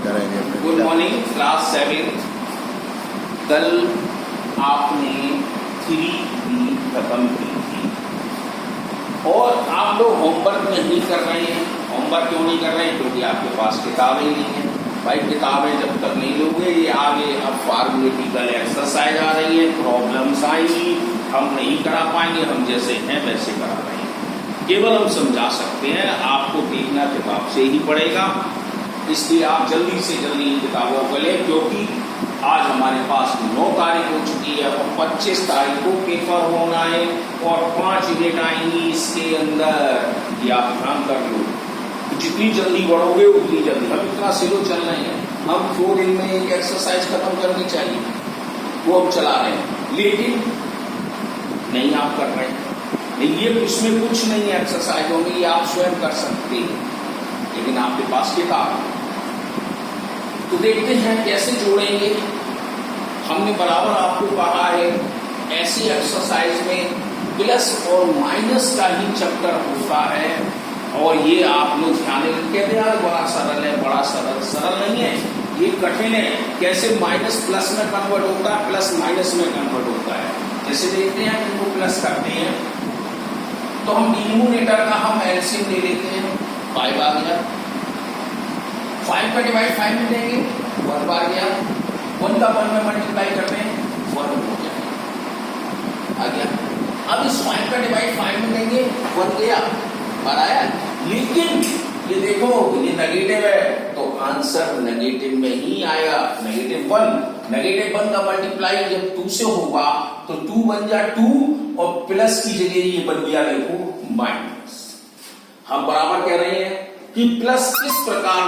करेंगे। Good morning class 7। कल आपने 3B खत्म की थी और आप लोग होमवर्क नहीं कर रहे हैं। होमवर्क क्यों नहीं कर रहे हैं? क्योंकि आपके पास किताबें नहीं हैं। भाई किताबें जब तक नहीं लोगे, ये आगे अब फार्मूलेटिकल एक्सरसाइज आ रही है, प्रॉब्लम्स आएंगी, हम नहीं करा पाएंगे। हम जैसे हैं वैसे करा रहे हैं, केवल हम समझा सकते हैं, आपको देखना किताब से ही पड़ेगा। इसलिए आप जल्दी से जल्दी इन किताबों को लें, क्योंकि आज हमारे पास 9 तारीख हो चुकी है और 25 तारीख को पेपर होना है और 5 यूनिट आएंगी इसके अंदर। ये आप ध्यान कर लो, जितनी जल्दी बढ़ोगे उतनी जल्दी। हम इतना स्लो चल रहे हैं, हम 2 दिन में एक एक्सरसाइज खत्म करनी चाहिए, वो हम चला रहे हैं, लेकिन नहीं आप कर रहे हैं। ये इसमें कुछ नहीं है एक्सरसाइजों में, ये आप स्वयं कर सकते हैं, लेकिन आपके पास किताब है। तो देखते हैं कैसे जोड़ेंगे। हमने बराबर आपको कहा है ऐसी एक्सरसाइज में प्लस और माइनस का ही चक्कर होता है, और ये आप लोग ध्यान कहते हैं बड़ा सरल है, बड़ा सरल नहीं है, ये कठिन है। कैसे माइनस प्लस में कन्वर्ट होता है, प्लस माइनस में कन्वर्ट होता है। जैसे देखते हैं इनको प्लस करते हैं तो हम डिनोमिनेटर का हम एलसीएम ले लेते हैं। 5 आ गया, 5 का डिवाइड 5 में देंगे, 1 बार गया, 1 का 1 में मल्टीप्लाई करते हैं, 1 हो गया, आ गया। अब इस 5 का डिवाइड 5 में देंगे, 1 गया, बार आया। लेकिन ये देखो ये नेगेटिव है तो आंसर नेगेटिव में ही आएगा, -1 का मल्टीप्लाई जब 2 से होगा तो 2 बन जा 2 और प्लस की जगह ये बन गया देखो माइनस। हम बराबर कह रहे हैं कि प्लस किस प्रकार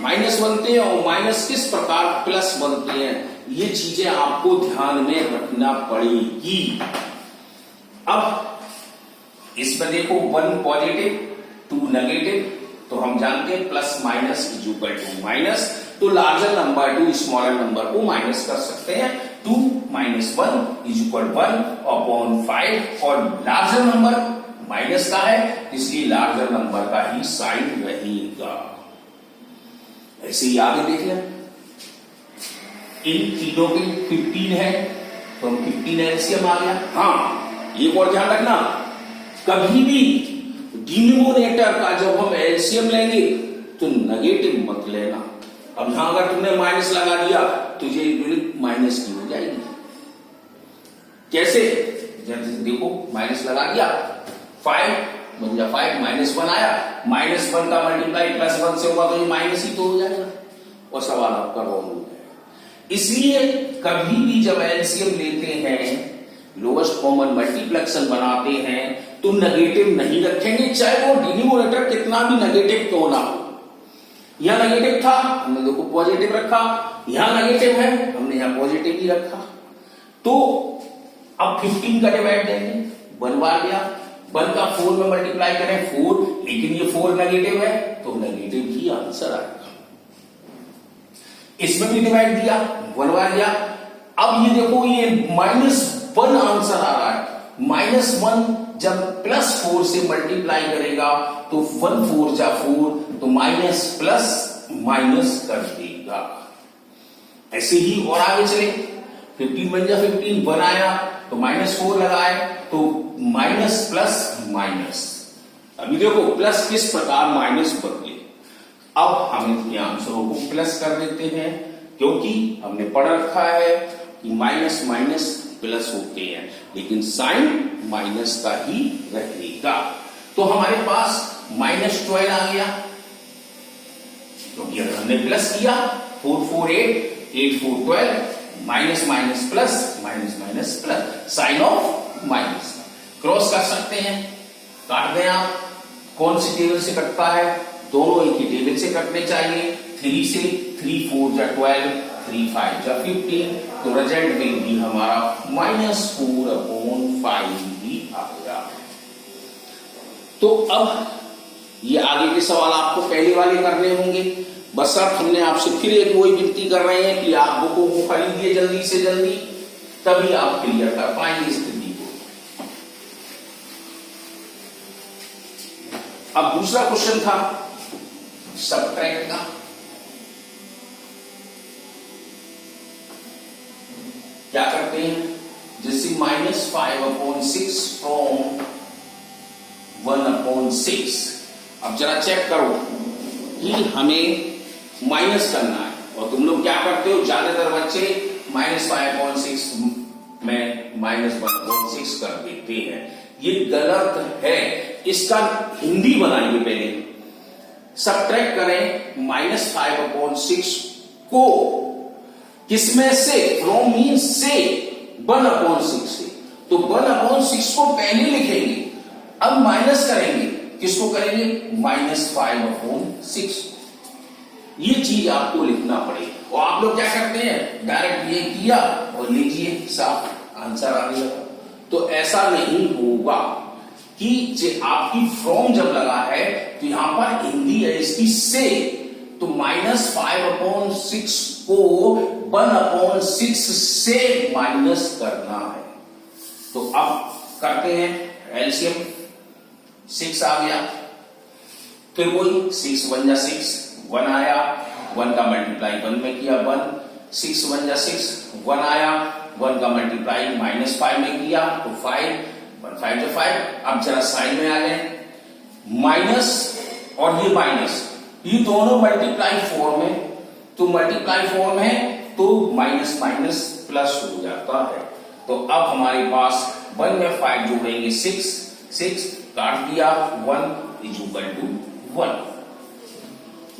माइनस बनते हैं और माइनस किस प्रकार प्लस बनते हैं, ये चीजें आपको ध्यान में रखना पड़ेगी। अब इसमें देखो 1 पॉजिटिव 2 नेगेटिव, तो हम जानते हैं plus minus is equal to minus, तो larger number to smaller number को माइनस कर सकते हैं। 2 - 1 इज इक्वल 1/5 और लार्जर नंबर माइनस का है, इसलिए लार्जर नंबर का ही साइन रहेगा। ऐसे ही आगे देख लें, इन तीनों के 15 है तो हम 15 एलसीएम आ गया। हाँ, एक और ध्यान रखना, कभी भी डिनोमिनेटर का जब हम एलसीएम लेंगे तो नेगेटिव मत लेना। अब यहां अगर तुमने माइनस लगा दिया तो ये यूनिट माइनस की हो जाएगी। कैसे? जैसे देखो माइनस लगा दिया, 5 बन जा 5, -1 आया, -1 का मल्टीप्लाई +1 से होगा तो ये माइनस ही तो हो जाएगा और सवाल आपका रॉन्ग हो जाएगा। इसलिए कभी भी जब एलसीएम लेते हैं, लोएस्ट कॉमन मल्टीप्लेक्शन बनाते हैं, तो नेगेटिव नहीं रखेंगे, चाहे वो डिनोमिनेटर कितना भी नेगेटिव क्यों ना हो। यहां नेगेटिव था, हमने देखो पॉजिटिव रखा, यहां नेगेटिव है, हमने यहां पॉजिटिव ही रखा। तो अब 15 का डिवाइड देंगे, 1 बार गया, 1 का 4 में मल्टीप्लाई करें 4, लेकिन ये 4 नेगेटिव है तो नेगेटिव ही आंसर आएगा। इसमें भी डिवाइड दिया, 1 बार गया, अब ये देखो ये -1 आंसर आ रहा है। -1 जब +4 से मल्टीप्लाई करेगा तो 1 4 जा 4, तो माइनस प्लस माइनस कर देगा। ऐसे ही और आगे चले, 15 बन जा 15, 1 आया तो -4 लगाए तो माइनस प्लस माइनस। अभी देखो प्लस किस प्रकार माइनस बदले। अब हम आंसरों को प्लस कर देते हैं, क्योंकि हमने पढ़ रखा है कि माइनस माइनस प्लस होते हैं, लेकिन साइन माइनस का ही रहेगा। तो हमारे पास -12 आ गया, क्योंकि अगर हमने प्लस किया 4 4 8 8 4 12, minus minus plus minus minus plus, sign of minus. Cross कर सकते हैं, काट दें आप, कौन सी टेबल से कटता है? दोनों एक ही टेबल से कटने चाहिए। 3 से 3 4 जा 12, 3 5 जा 15, तो रिजल्ट विल भी हमारा -4/5 ही आएगा। तो अब ये आगे के सवाल आपको पहले वाले करने होंगे। बस अब हमने आपसे फिर एक वही विनती कर रहे हैं कि आप बुकों को खरीदिए जल्दी से जल्दी, तभी आप क्लियर कर पाएंगे स्थिति को। अब दूसरा क्वेश्चन था सबट्रैक्ट का। क्या करते हैं, जैसे -5/6 फ्रॉम 1/6। अब जरा चेक करो कि हमें माइनस करना है, और तुम लोग क्या करते हो, ज्यादातर बच्चे -5/6 में -1/6 कर देते हैं। ये गलत है, इसका हिंदी बनाइए। पहले सब्ट्रैक्ट करें -5/6 को किसमें से, फ्रॉम मीन्स से, 1/6 से। तो 1/6 को पहले लिखेंगे, अब माइनस करेंगे, किसको करेंगे, -5/6। ये चीज आपको लिखना पड़ेगा। और आप लोग क्या करते हैं, डायरेक्ट ये किया और लीजिए साफ आंसर आ गया। तो ऐसा नहीं होगा कि आपकी फ्रॉम जब लगा है तो यहां पर हिंदी है इसकी से, तो -5/6 को 1/6 से माइनस करना है। तो अब करते हैं एलसीएम। 6 आ गया, फिर कोई 6 1 जा 6, 1 आया, 1 का मल्टीप्लाई 1 में किया 1, 6 1 जा 6, 1 आया, 1 का मल्टीप्लाई -5 में किया तो 5, 1 5 जा 5। अब जरा साइड में आ गए, माइनस और ये माइनस, ये दोनों मल्टीप्लाई फॉर्म में, तो मल्टीप्लाई फॉर्म है तो माइनस माइनस प्लस हो जाता है। तो अब हमारे पास 1 में 5 जोड़ेंगे 6 काट दिया, 1 = 1।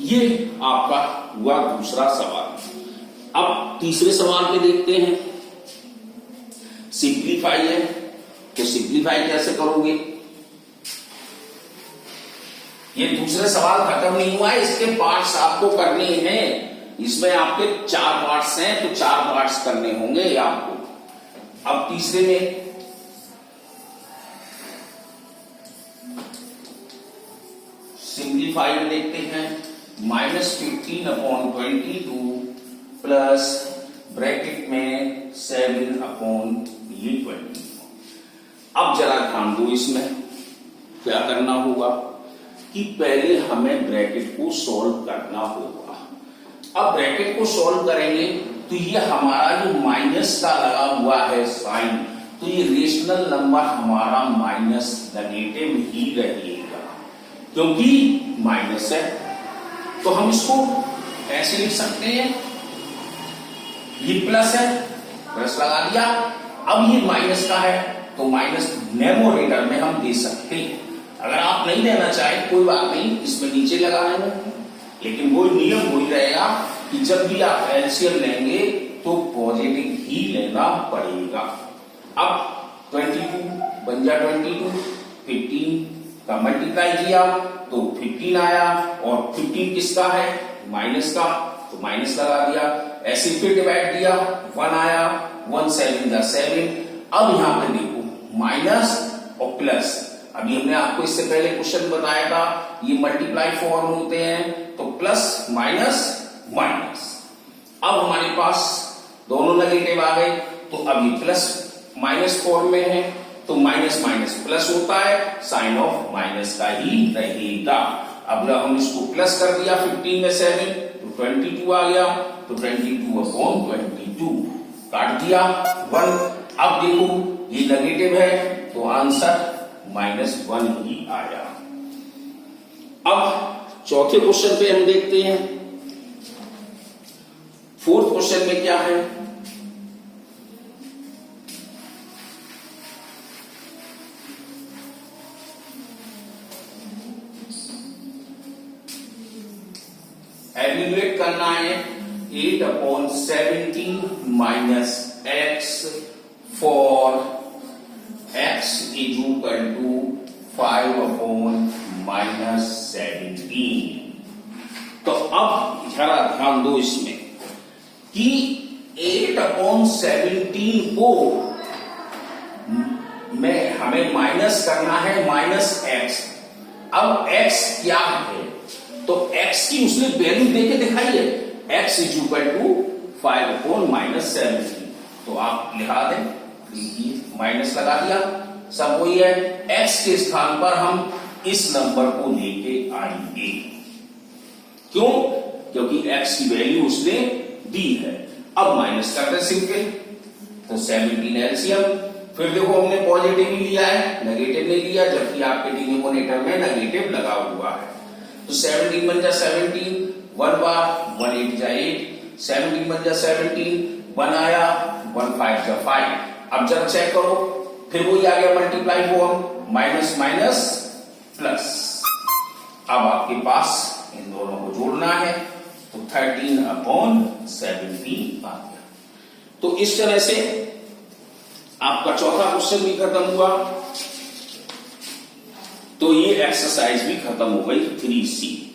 ये आपका हुआ दूसरा सवाल। अब तीसरे सवाल पे देखते हैं। सिंप्लीफाई है, तो सिंप्लीफाई कैसे करोगे, ये दूसरे सवाल खत्म नहीं हुआ है, इसके पार्ट्स आपको करने हैं। इसमें आपके 4 पार्ट्स हैं, तो 4 पार्ट्स करने होंगे आपको। अब तीसरे में सिंप्लीफाई में देखते हैं, -15/22 प्लस ब्रैकेट में 7/20। अब जरा ध्यान दो, इसमें क्या करना होगा कि पहले हमें ब्रैकेट को सॉल्व करना होगा। अब ब्रैकेट को सॉल्व करेंगे तो ये हमारा जो माइनस का लगा हुआ है साइन, तो ये रेशनल नंबर हमारा माइनस नेगेटिव ही रहेगा, क्योंकि माइनस है। तो हम इसको ऐसे लिख सकते हैं, ये प्लस है, प्लस लगा दिया। अब ये माइनस का है तो माइनस न्यूमरेटर में हम दे सकते हैं। अगर आप नहीं देना चाहें कोई बात नहीं, इसमें नीचे लगा लेंगे, लेकिन वो नियम वही रहेगा कि जब भी आप एलसीएम लेंगे तो पॉजिटिव ही लेना पड़ेगा। अब 22 बन जा 22, 15 का मल्टीप्लाई किया तो 15 आया, और 15 किसका है, माइनस का, तो माइनस लगा दिया। ऐसे फिर डिवाइड दिया, 1 आया, 1 7 जा 7। अब यहां पे देखो माइनस और प्लस, अभी हमने आपको इससे पहले क्वेश्चन बताया था ये मल्टीप्लाई फॉर्म होते हैं, तो प्लस माइनस माइनस। अब हमारे पास दोनों नेगेटिव आ गए, तो अभी प्लस माइनस फॉर्म में है, तो माइनस माइनस प्लस होता है, साइन ऑफ माइनस का ही रहेगा। अब हम इसको प्लस कर दिया 15 में 7, तो 22 आ गया, तो 22/22 काट दिया 1। अब देखो ये नेगेटिव है तो आंसर -1 ही आया। अब चौथे क्वेश्चन पे हम देखते हैं। फोर्थ क्वेश्चन में क्या है, एवेल्युएट करना है 8/17 -x फॉर x = 5/-17। तो अब जरा ध्यान दो इसमें कि 8/17 को में हमें माइनस करना है -x। अब x क्या है, तो x की उसने वैल्यू देके दिखाइए, x = 5/-17। तो आप लिखा दें, माइनस लगा दिया, सब वही है। x के स्थान पर हम इस नंबर को लेके आएंगे, क्यों, क्योंकि x की वैल्यू उसने दी है। अब माइनस करते सिंपल, तो 17 एलसीएम। फिर देखो हमने पॉजिटिव ही लिया है, नेगेटिव नहीं लिया, जबकि आपके डिनोमिनेटर में नेगेटिव लगा हुआ है। तो 17 बन जा 17, 1 बार 1 8 जा 8, 17 बन जा 17, 1 आया, 1 5 जा 5। अब जरा चेक करो, फिर वही आ गया multiply form, minus minus plus. अब आपके पास इन दोनों को जोड़ना है, तो 13/17 आ गया। तो इस तरह से आपका चौथा क्वेश्चन भी खत्म हुआ। तो ये एक्सरसाइज भी खत्म हो गई 3C।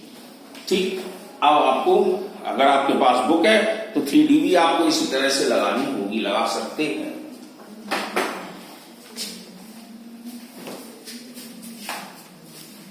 ठीक, अब आपको अगर आपके पास बुक है तो 3D भी आपको इसी तरह से लगानी होगी, लगा सकते हैं।